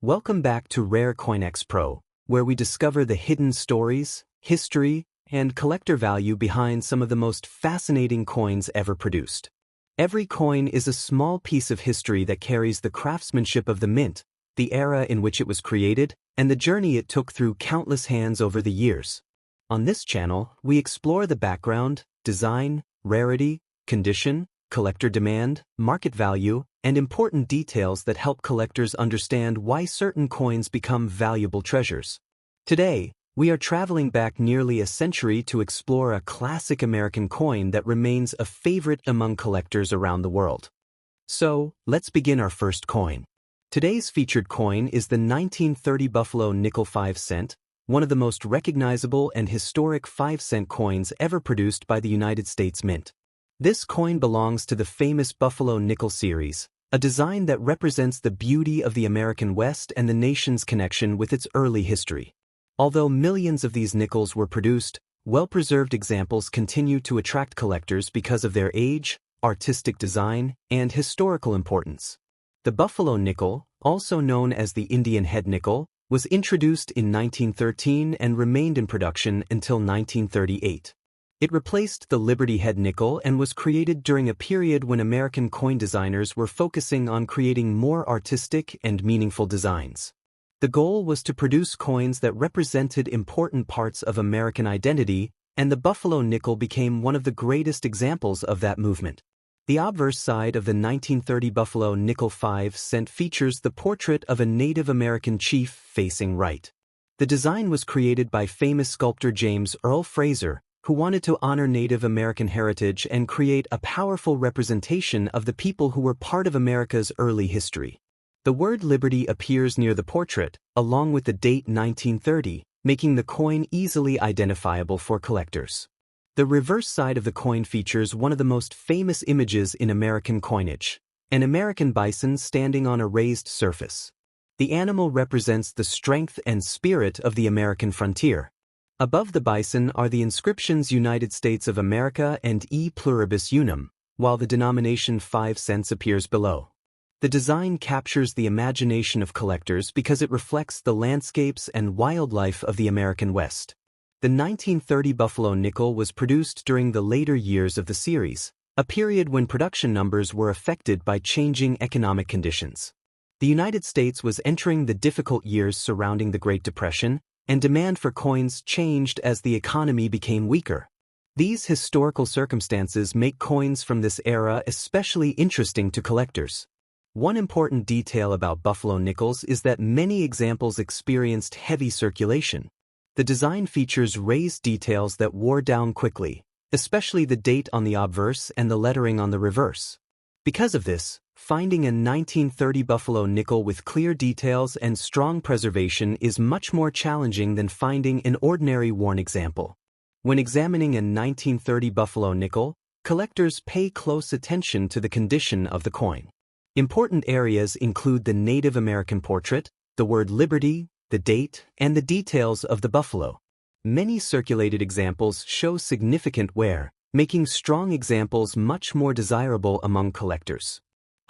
Welcome back to Rare CoinX PRO, where we discover the hidden stories, history, and collector value behind some of the most fascinating coins ever produced. Every coin is a small piece of history that carries the craftsmanship of the mint, the era in which it was created, and the journey it took through countless hands over the years. On this channel, we explore the background, design, rarity, condition, collector demand, market value, and important details that help collectors understand why certain coins become valuable treasures. Today, we are traveling back nearly a century to explore a classic American coin that remains a favorite among collectors around the world. So, let's begin our first coin. Today's featured coin is the 1930 Buffalo nickel 5 cent, one of the most recognizable and historic 5-cent coins ever produced by the United States Mint. This coin belongs to the famous Buffalo nickel series, a design that represents the beauty of the American West and the nation's connection with its early history. Although millions of these nickels were produced, well-preserved examples continue to attract collectors because of their age, artistic design, and historical importance. The Buffalo nickel, also known as the Indian head nickel, was introduced in 1913 and remained in production until 1938. It replaced the Liberty head nickel and was created during a period when American coin designers were focusing on creating more artistic and meaningful designs. The goal was to produce coins that represented important parts of American identity, and the Buffalo nickel became one of the greatest examples of that movement. The obverse side of the 1930 Buffalo nickel 5 cent features the portrait of a Native American chief facing right. The design was created by famous sculptor James Earl Fraser, who wanted to honor Native American heritage and create a powerful representation of the people who were part of America's early history. The word Liberty appears near the portrait, along with the date 1930, making the coin easily identifiable for collectors. The reverse side of the coin features one of the most famous images in American coinage, an American bison standing on a raised surface. The animal represents the strength and spirit of the American frontier. Above the bison are the inscriptions United States of America and E pluribus unum, while the denomination 5 cents appears below. The design captures the imagination of collectors because it reflects the landscapes and wildlife of the American West. The 1930 Buffalo nickel was produced during the later years of the series, a period when production numbers were affected by changing economic conditions. The United States was entering the difficult years surrounding the Great Depression, and demand for coins changed as the economy became weaker. These historical circumstances make coins from this era especially interesting to collectors. One important detail about Buffalo nickels is that many examples experienced heavy circulation. The design features raised details that wore down quickly, especially the date on the obverse and the lettering on the reverse. Because of this, finding a 1930 Buffalo nickel with clear details and strong preservation is much more challenging than finding an ordinary worn example. When examining a 1930 Buffalo nickel, collectors pay close attention to the condition of the coin. Important areas include the Native American portrait, the word Liberty, the date, and the details of the buffalo. Many circulated examples show significant wear, making strong examples much more desirable among collectors.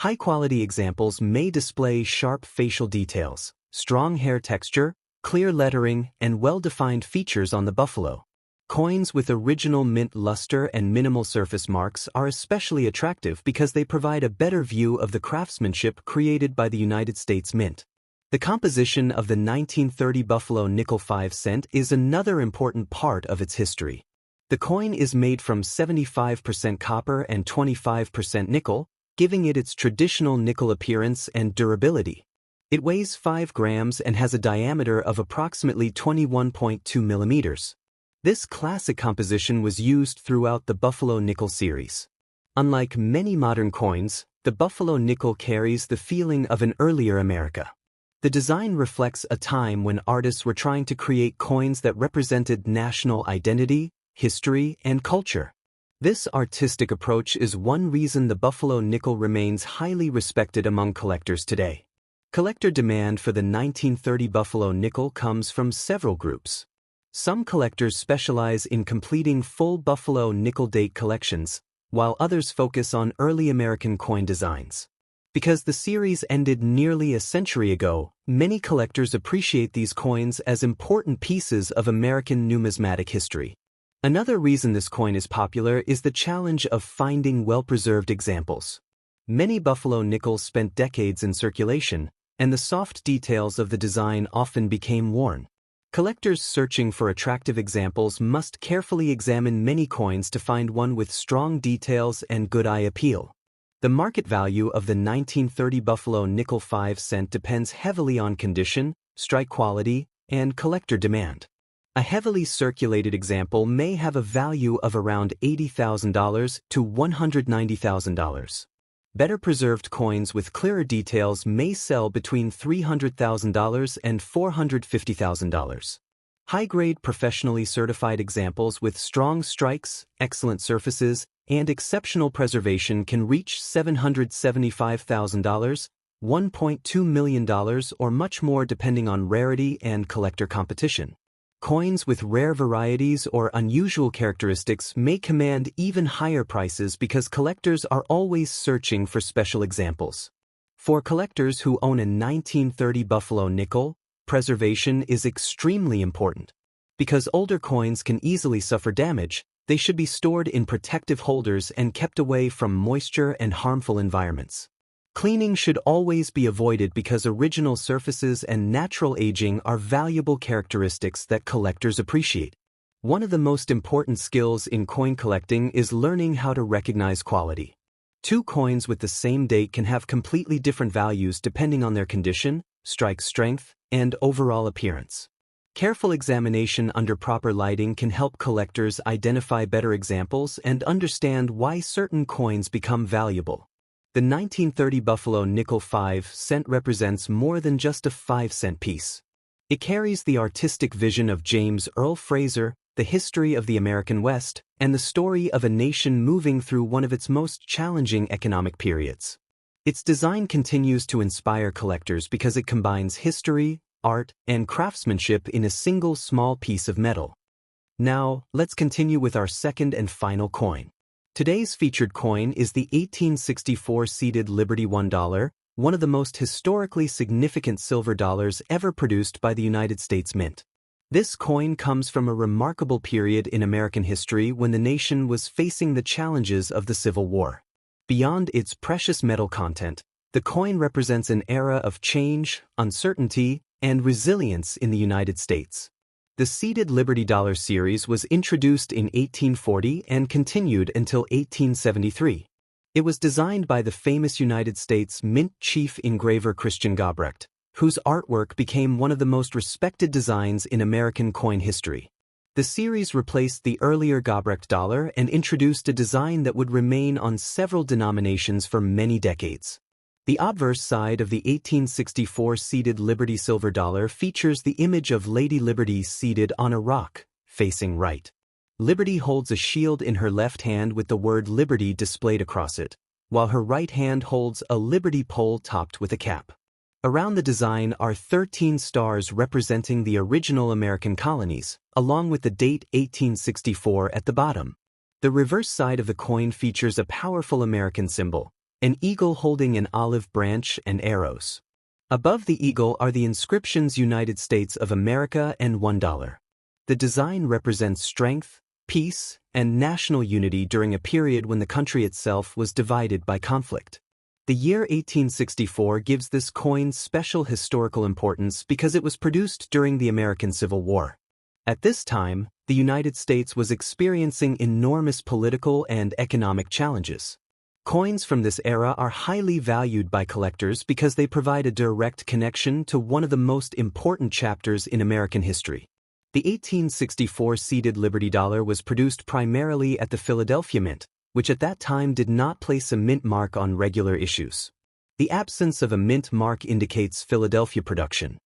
High-quality examples may display sharp facial details, strong hair texture, clear lettering, and well-defined features on the buffalo. Coins with original mint luster and minimal surface marks are especially attractive because they provide a better view of the craftsmanship created by the United States Mint. The composition of the 1930 Buffalo nickel 5 cent is another important part of its history. The coin is made from 75% copper and 25% nickel, giving it its traditional nickel appearance and durability. It weighs 5 grams and has a diameter of approximately 21.2 millimeters. This classic composition was used throughout the Buffalo nickel series. Unlike many modern coins, the Buffalo nickel carries the feeling of an earlier America. The design reflects a time when artists were trying to create coins that represented national identity, history, and culture. This artistic approach is one reason the Buffalo nickel remains highly respected among collectors today. Collector demand for the 1930 Buffalo nickel comes from several groups. Some collectors specialize in completing full Buffalo nickel date collections, while others focus on early American coin designs. Because the series ended nearly a century ago, many collectors appreciate these coins as important pieces of American numismatic history. Another reason this coin is popular is the challenge of finding well-preserved examples. Many buffalo nickels spent decades in circulation, and the soft details of the design often became worn. Collectors searching for attractive examples must carefully examine many coins to find one with strong details and good eye appeal. The market value of the 1930 Buffalo nickel 5 cent depends heavily on condition, strike quality, and collector demand. A heavily circulated example may have a value of around $80,000 to $190,000. Better preserved coins with clearer details may sell between $300,000 and $450,000. High-grade professionally certified examples with strong strikes, excellent surfaces, and exceptional preservation can reach $775,000, $1.2 million, or much more depending on rarity and collector competition. Coins with rare varieties or unusual characteristics may command even higher prices because collectors are always searching for special examples. For collectors who own a 1930 Buffalo nickel, preservation is extremely important. Because older coins can easily suffer damage, they should be stored in protective holders and kept away from moisture and harmful environments. Cleaning should always be avoided because original surfaces and natural aging are valuable characteristics that collectors appreciate. One of the most important skills in coin collecting is learning how to recognize quality. Two coins with the same date can have completely different values depending on their condition, strike strength, and overall appearance. Careful examination under proper lighting can help collectors identify better examples and understand why certain coins become valuable. The 1930 Buffalo nickel 5 cent represents more than just a 5-cent piece. It carries the artistic vision of James Earl Fraser, the history of the American West, and the story of a nation moving through one of its most challenging economic periods. Its design continues to inspire collectors because it combines history, art, and craftsmanship in a single small piece of metal. Now, let's continue with our second and final coin. Today's featured coin is the 1864 seeded Liberty $1, one of the most historically significant silver dollars ever produced by the United States Mint. This coin comes from a remarkable period in American history when the nation was facing the challenges of the Civil War. Beyond its precious metal content, the coin represents an era of change, uncertainty, and resilience in the United States. The seeded Liberty Dollar series was introduced in 1840 and continued until 1873. It was designed by the famous United States Mint chief engraver Christian Gobrecht, whose artwork became one of the most respected designs in American coin history. The series replaced the earlier Gobrecht dollar and introduced a design that would remain on several denominations for many decades. The obverse side of the 1864 seeded Liberty silver dollar features the image of Lady Liberty seated on a rock, facing right. Liberty holds a shield in her left hand with the word Liberty displayed across it, while her right hand holds a Liberty pole topped with a cap. Around the design are 13 stars representing the original American colonies, along with the date 1864 at the bottom. The reverse side of the coin features a powerful American symbol, an eagle holding an olive branch and arrows. Above the eagle are the inscriptions United States of America and $1. The design represents strength, peace, and national unity during a period when the country itself was divided by conflict. The year 1864 gives this coin special historical importance because it was produced during the American Civil War. At this time, the United States was experiencing enormous political and economic challenges. Coins from this era are highly valued by collectors because they provide a direct connection to one of the most important chapters in American history. The 1864 seeded Liberty Dollar was produced primarily at the Philadelphia Mint, which at that time did not place a mint mark on regular issues. The absence of a mint mark indicates Philadelphia production.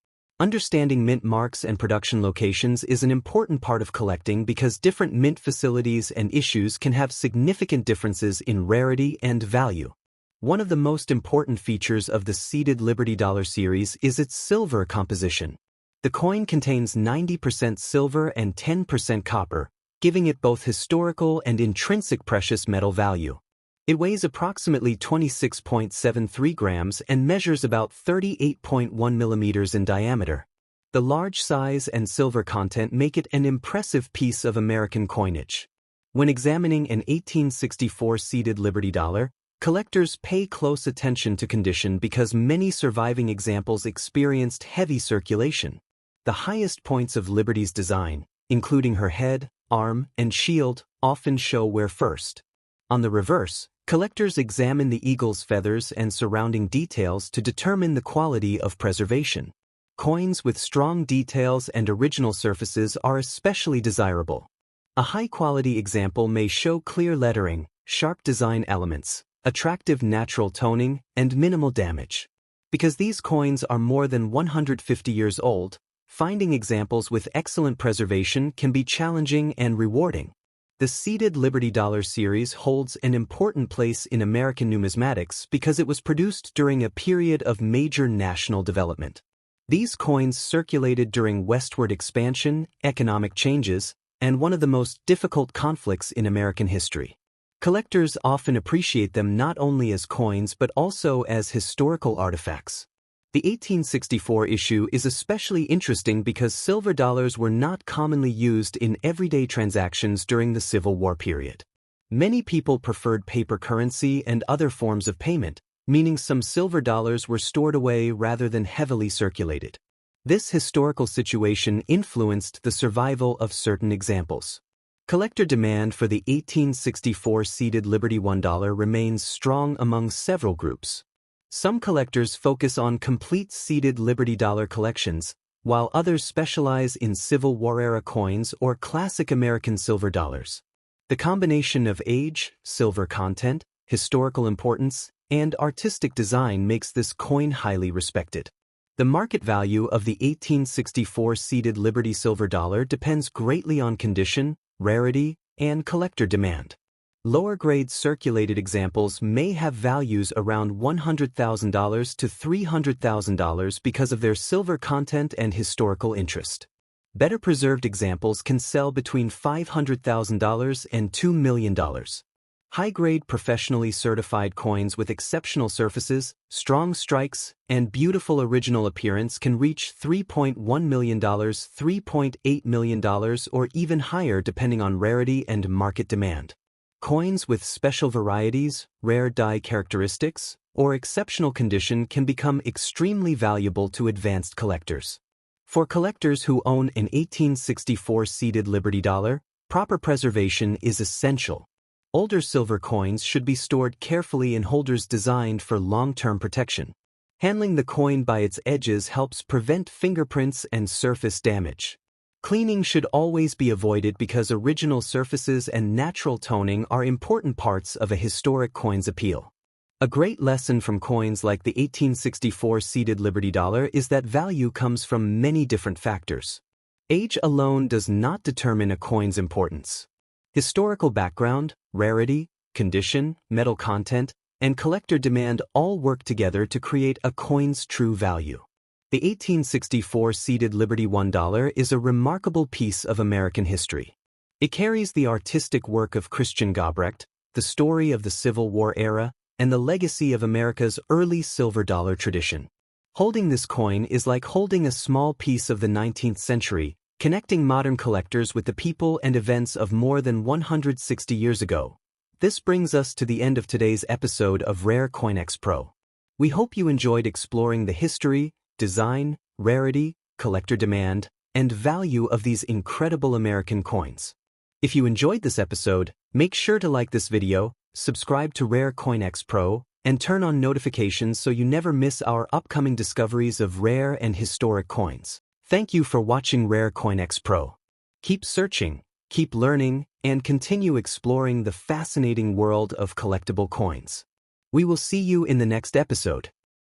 Understanding mint marks and production locations is an important part of collecting because different mint facilities and issues can have significant differences in rarity and value. One of the most important features of the seeded Liberty Dollar series is its silver composition. The coin contains 90% silver and 10% copper, giving it both historical and intrinsic precious metal value. It weighs approximately 26.73 grams and measures about 38.1 millimeters in diameter. The large size and silver content make it an impressive piece of American coinage. When examining an 1864 seeded Liberty dollar, collectors pay close attention to condition because many surviving examples experienced heavy circulation. The highest points of Liberty's design, including her head, arm, and shield, often show wear first. On the reverse, collectors examine the eagle's feathers and surrounding details to determine the quality of preservation. Coins with strong details and original surfaces are especially desirable. A high-quality example may show clear lettering, sharp design elements, attractive natural toning, and minimal damage. Because these coins are more than 150 years old, finding examples with excellent preservation can be challenging and rewarding. The seeded Liberty Dollar series holds an important place in American numismatics because it was produced during a period of major national development. These coins circulated during westward expansion, economic changes, and one of the most difficult conflicts in American history. Collectors often appreciate them not only as coins but also as historical artifacts. The 1864 issue is especially interesting because silver dollars were not commonly used in everyday transactions during the Civil War period. Many people preferred paper currency and other forms of payment, meaning some silver dollars were stored away rather than heavily circulated. This historical situation influenced the survival of certain examples. Collector demand for the 1864 seeded Liberty $1 remains strong among several groups. Some collectors focus on complete seeded Liberty dollar collections, while others specialize in Civil War-era coins or classic American silver dollars. The combination of age, silver content, historical importance, and artistic design makes this coin highly respected. The market value of the 1864 seeded Liberty silver dollar depends greatly on condition, rarity, and collector demand. Lower-grade circulated examples may have values around $100,000 to $300,000 because of their silver content and historical interest. Better preserved examples can sell between $500,000 and $2 million. High-grade professionally certified coins with exceptional surfaces, strong strikes, and beautiful original appearance can reach $3.1 million, $3.8 million, or even higher depending on rarity and market demand. Coins with special varieties, rare die characteristics, or exceptional condition can become extremely valuable to advanced collectors. For collectors who own an 1864 seeded Liberty dollar, proper preservation is essential. Older silver coins should be stored carefully in holders designed for long-term protection. Handling the coin by its edges helps prevent fingerprints and surface damage. Cleaning should always be avoided because original surfaces and natural toning are important parts of a historic coin's appeal. A great lesson from coins like the 1864 seeded Liberty dollar is that value comes from many different factors. Age alone does not determine a coin's importance. Historical background, rarity, condition, metal content, and collector demand all work together to create a coin's true value. The 1864 seeded Liberty $1 is a remarkable piece of American history. It carries the artistic work of Christian Gobrecht, the story of the Civil War era, and the legacy of America's early silver dollar tradition. Holding this coin is like holding a small piece of the 19th century, connecting modern collectors with the people and events of more than 160 years ago. This brings us to the end of today's episode of Rare CoinX PRO. We hope you enjoyed exploring the history, design, rarity, collector demand, and value of these incredible American coins. If you enjoyed this episode, make sure to like this video, subscribe to Rare CoinX PRO, and turn on notifications so you never miss our upcoming discoveries of rare and historic coins. Thank you for watching Rare CoinX PRO. Keep searching, keep learning, and continue exploring the fascinating world of collectible coins. We will see you in the next episode.